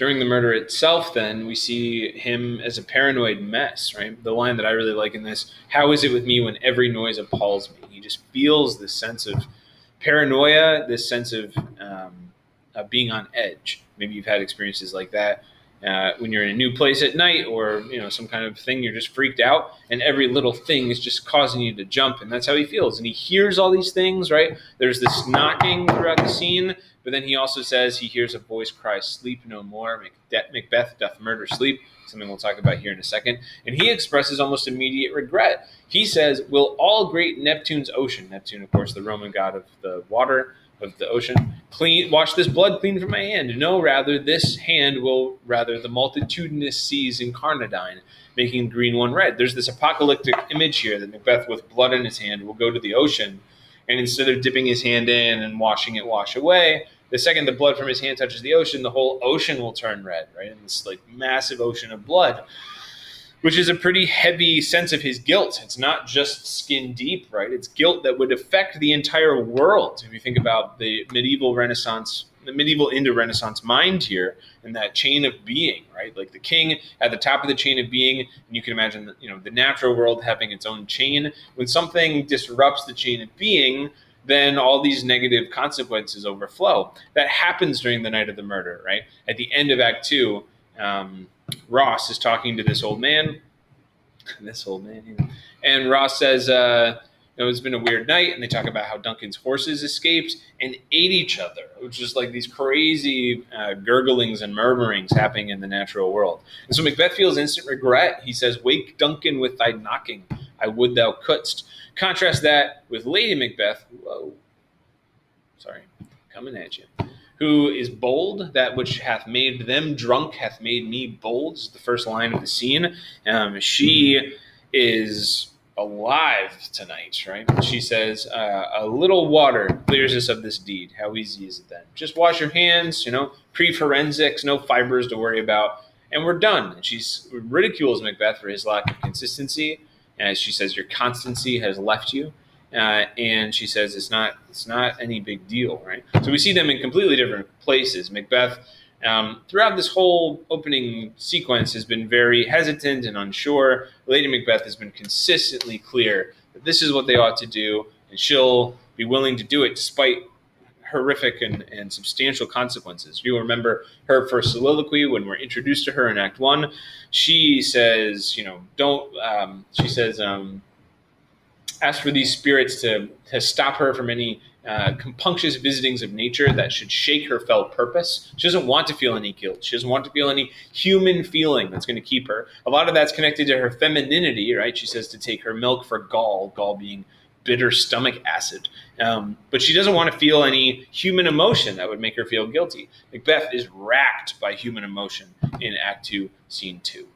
During the murder itself, then, we see him as a paranoid mess, right? The line that I really like in this: how is it with me when every noise appalls me? He just feels this sense of paranoia, this sense of being on edge. Maybe you've had experiences like that when you're in a new place at night, or some kind of thing. You're just freaked out, and every little thing is just causing you to jump. And that's how he feels. And he hears all these things, right? There's this knocking throughout the scene, but then he also says he hears a voice cry, "Sleep no more. Macbeth doth murder sleep." Something we'll talk about here in a second. And he expresses almost immediate regret. He says, "Will all great Neptune's ocean," Neptune, of course, the Roman god of the water, of the ocean, wash this blood clean from my hand? No, rather, this hand will rather the multitudinous seas incarnadine, making the green one red. There's this apocalyptic image here that Macbeth, with blood in his hand, will go to the ocean, and instead of dipping his hand in and watching it wash away, the second the blood from his hand touches the ocean, the whole ocean will turn red, right? And this massive ocean of blood, which is a pretty heavy sense of his guilt. It's not just skin deep, right? It's guilt that would affect the entire world. If you think about the medieval into Renaissance mind here, and that chain of being, right? Like the king at the top of the chain of being, and you can imagine the natural world having its own chain. When something disrupts the chain of being, then all these negative consequences overflow. That happens during the night of the murder, right? At the end of Act 2, Ross is talking to this old man, and Ross says, it's been a weird night, and they talk about how Duncan's horses escaped and ate each other, which is like these crazy gurglings and murmurings happening in the natural world. And so Macbeth feels instant regret. He says, "Wake Duncan with thy knocking, I would thou couldst." Contrast that with Lady Macbeth, coming at you, who is bold. "That which hath made them drunk hath made me bold," is the first line of the scene. She is alive tonight, right? She says, "A little water clears us of this deed. How easy is it then? Just wash your hands, pre-forensics, no fibers to worry about, and we're done." And she ridicules Macbeth for his lack of consistency. As she says, "Your constancy has left you." And she says it's not any big deal, right? So we see them in completely different places. Macbeth, throughout this whole opening sequence, has been very hesitant and unsure. Lady Macbeth has been consistently clear that this is what they ought to do, and she'll be willing to do it despite horrific and substantial consequences. You'll remember her first soliloquy when we're introduced to her in Act 1. She says, ask for these spirits to stop her from any compunctious visitings of nature that should shake her fell purpose. She doesn't want to feel any guilt. She doesn't want to feel any human feeling that's going to keep her. A lot of that's connected to her femininity, right? She says to take her milk for gall being bitter stomach acid. But she doesn't want to feel any human emotion that would make her feel guilty. Macbeth is racked by human emotion in Act 2, Scene 2.